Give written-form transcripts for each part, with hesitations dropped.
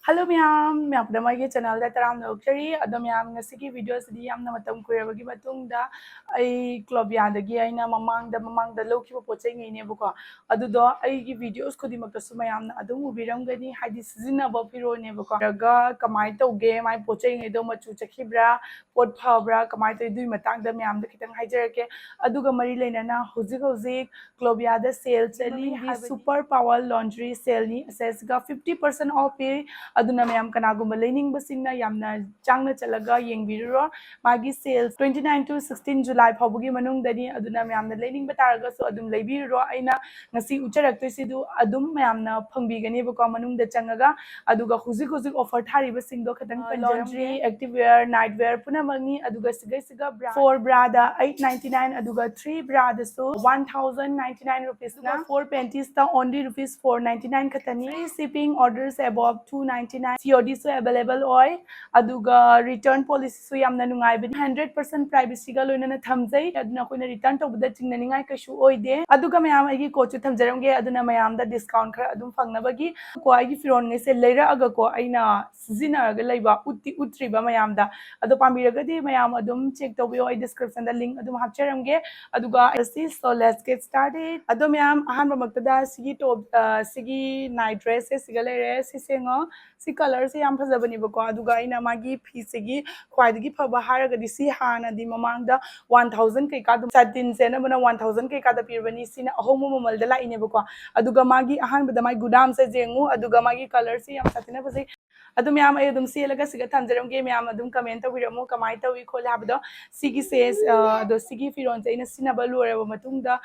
Hello ma'am, ma'am da mai channel da taram luxury adom ma'am ngasi ki video sidi yamna matam kuirabagi matungda ai Clovia dagi aina mamang da loki pocheng ngai ne buko adu do ai gi videos khodi makta suma yamna adum ubiram gani hadi sizina ba piro ne buko daga kamai to ge mai pocheng ngai do machu chakhibra pot phabra kamai to dui matang da ma'am da kitang haijarake aduga mari leinana hozik Clovia da sale chali super power laundry sale ni assess ga 50% off pe aduna mayam kanagumba lening basingna yamna changna chalaga yengbiruro magi sales 29 to 16 July phabugi manung dani aduna mayamna lening bataraga so adum leibiruro aina ngasi ucharakte sidu adum mayamna phangbigani bako manung da changaga aduga huzik offer thari basingdo khatang laundry activewear nightwear punamani aduga siga bra 4 bra da 899 aduga 3 bra da so 1099 rupees na 4 panties ta only rupees 499 khatani free shipping orders above 299 COD so available oi aduga return policy so yamna nungai bin 100% privacy ga loina thamjai aduna koina return tobda chingnaningai kashu oide aduga mayam agi ko chu thamjaramge aduna mayam da discount khara adum fangnabagi ko agi firon ngai se leira aga ko aina sizina ga leiba utriba mayam da adu pambiragadi mayam adum check tobiyo ai description da link adum hapcharamge aduga so let's get started adu mayam ahan maktada sigi top sigi night dress se sigalere sisengo si color se yam phajabani bako aduga ina magi phi segi khwaidagi phaba haragadi si hana di mamangda 1000 kai ka dum satin se na bana 1000 kai ka da pirbani sina ahomu mamal da la ine bako aduga magi ahan bada mai gudam se jengu aduga magi color se yam satina phajai adum yam ay adum selaga siga thamjaram ge yam adum comment tawiramu kamai tawi khol habdo sigi says do sigi firon se ina sinaba loreba matungda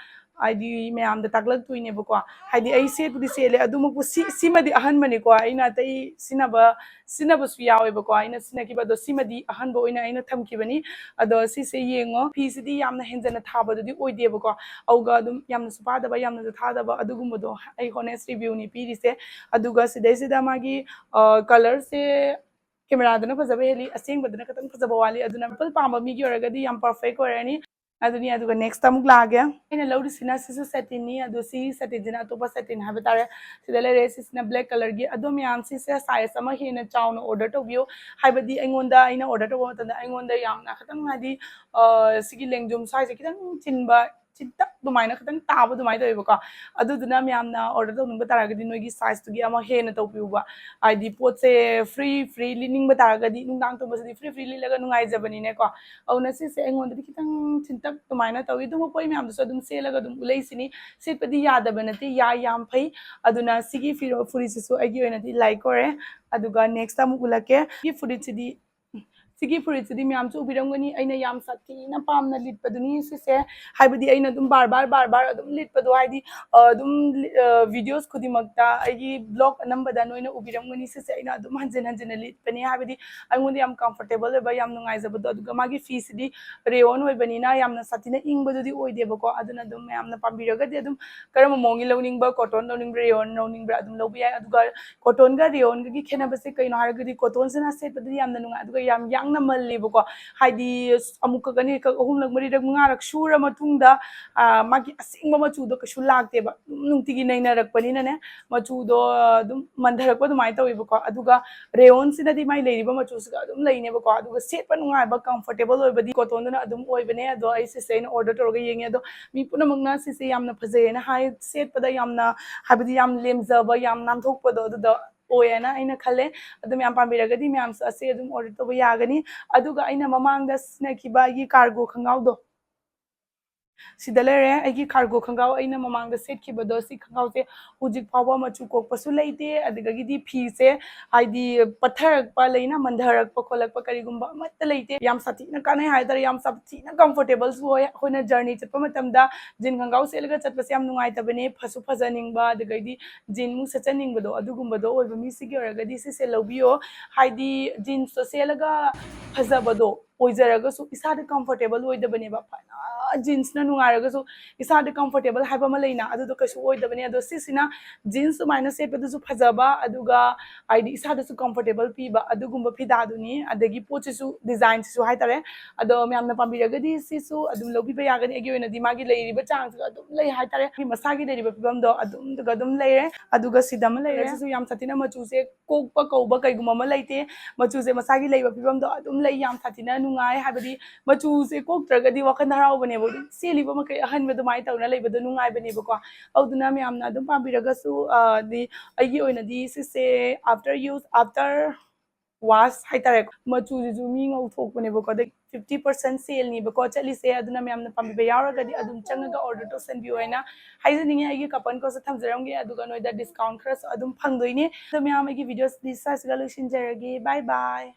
ID mayam da taglag tuine bako haidi ai se budi sele adum ku simadi ahan mani ko ina tai sinaba su yawe bako ina sinaki ba do simadi ahan bo ina ina thamki bani ado si se yengo phi sidi yamna henjana thaba dudi oide bako auga adum yamna supa da ba yamna da thada ba adugum do ai honest review ni piri se aduga sidai sida magi color se camera dana fazaba heli asing badana katang fazaba wali aduna pal pamba mi gi oragadi yam perfect orani aduni aduga next amuk lage ina lawdi sina sisu satin ni adu si satin dina to satin habitare sidale resis na black color gi adum yam si se size ama hina chawna order to view haibadi aingonda ina order to botanda aingonda yamna khatang hadi sigi lengjum size kitang chinba चिंता दुमाइना खतंग ताब दुमाइ तोइबको अदुदुना म्यामना order तौनिंग बतारगदि नोइगी size तुगी अमा हेन तौपिउबा आइदि पोचे free leaning बतारगदि नुंगांग तोबसदि free लिलगा नुंगाइ जबनिने को औना से एंगोंदि खितंग चिंता दुमाइना तौइ दुम कोइ म्याम दुस दुम सेलगा दुम उलेसिनी सेपदि यादबनति या याम फै अदुना सिगी फुरिसिसु आइगी ओइनादि लाइक करे अदुगा नेक्स्ट टाइम उलके गी फुरिसिदि sigi furit sidi myam chu ubiramgani aina yam sati na pamna litpaduni sise haibadi aina dum bar adum litpadu haidi dum videos khudimakta aigi blog nambada noina ubiramgani sise aina dum hanjena litpani haibadi angondi yam comfortable ba yam nungai zabadu aduga magi fee sidi reon hoibani na yamna satina ingbadudi oide bako aduna dum yamna pambiragadi adum karama mongi lowning ba cotton lowning reon lowning bra adum lobi aduga cotton ga reon gi khena base kaino haragadi cotton sina set padudi yamna nungai aduga yam yang na mallibuko haidi amuka gani ka ahumlak marirak mangarak shura matungda magi asingba machudo kashu lagte ba nungtigi nainarakpani na ne machudo dum mandharakpa dumai tawibuko aduga reon sina di mai leiriba machu suga dum leine bako aduga set pa nungai ba comfortable oibadi cotton na adum oibane ado ai se na order toroga yengi ado mi puna magna se yamna phajai na hai set pada yamna habidi yam lemjaba yam namthokpa do ado ओयना अइना खले अदुम याम पामिरगदि ma'am असे अदुम order तब यागनी अदुगा अइना ममांगदा स्नेकिबा गी cargo खंगावदो सिदलेरे आइगी cargo खंगाव अइना ममांगदा सेटखिबदो सि खंगावसे हुजिक फावा मचु कोकपसु लेते अदगगिदि फीसे हाइदि पत्थरकपा लेना मंधरकपा खोलकपा करिगुंबा मत्त लेते याम साथिना काने हाइदर याम साथिना कंफर्टेबल सु होय होना जर्नी चतपा मतमदा जिन खंगाव सेलगा चतपसे याम नुंगाइतबने फसु फजनिंगबा अदगगिदि जिन मु सचनिंगबदो अदुगुंबदो ओइबा मिसिगि ओरगदि सिसे लौबियो हाइदि जिन्स तो सेलगा फजबदो ओइजरगसु इसादे comfortable ओइदबनेबा jeansna nungairagasu isada comfortable haiba ama leina adudo kasu oidabani ado sisina jeans sumaina setpadusu phajaba aduga aidi isada su comfortable piba adugumba fidaduni adagi pochisu design sisu haitare ado myamna pambiragadi sisu adum lobiba yagani agi oinadi magi leiriba chang adum lei haitare masagi leiriba pibamdo adum duga adum leire aduga sidama leire sisu yam satina machuse kokpa kauba kaiguma ma leite machuse masagi leiba pibamdo adum lei yam satina nungai habadi machuse koktragadi wakan haraubane bo seliba makai ahanbadu mai tauna leibadu nungai bane bako aduna myamna adum pambiragasu di agi oinadi sise after wash haitare machu ju mi ngau thokpane bako de 50% sale ni bako chalise aduna myamna pambiba yauragadi adum changaga order to send bi oina haijaninge agi kapan ko sa thamjaramge aduga noida discount khras adum phangdoine to myam agi videos this size ga lusin jaragi bye bye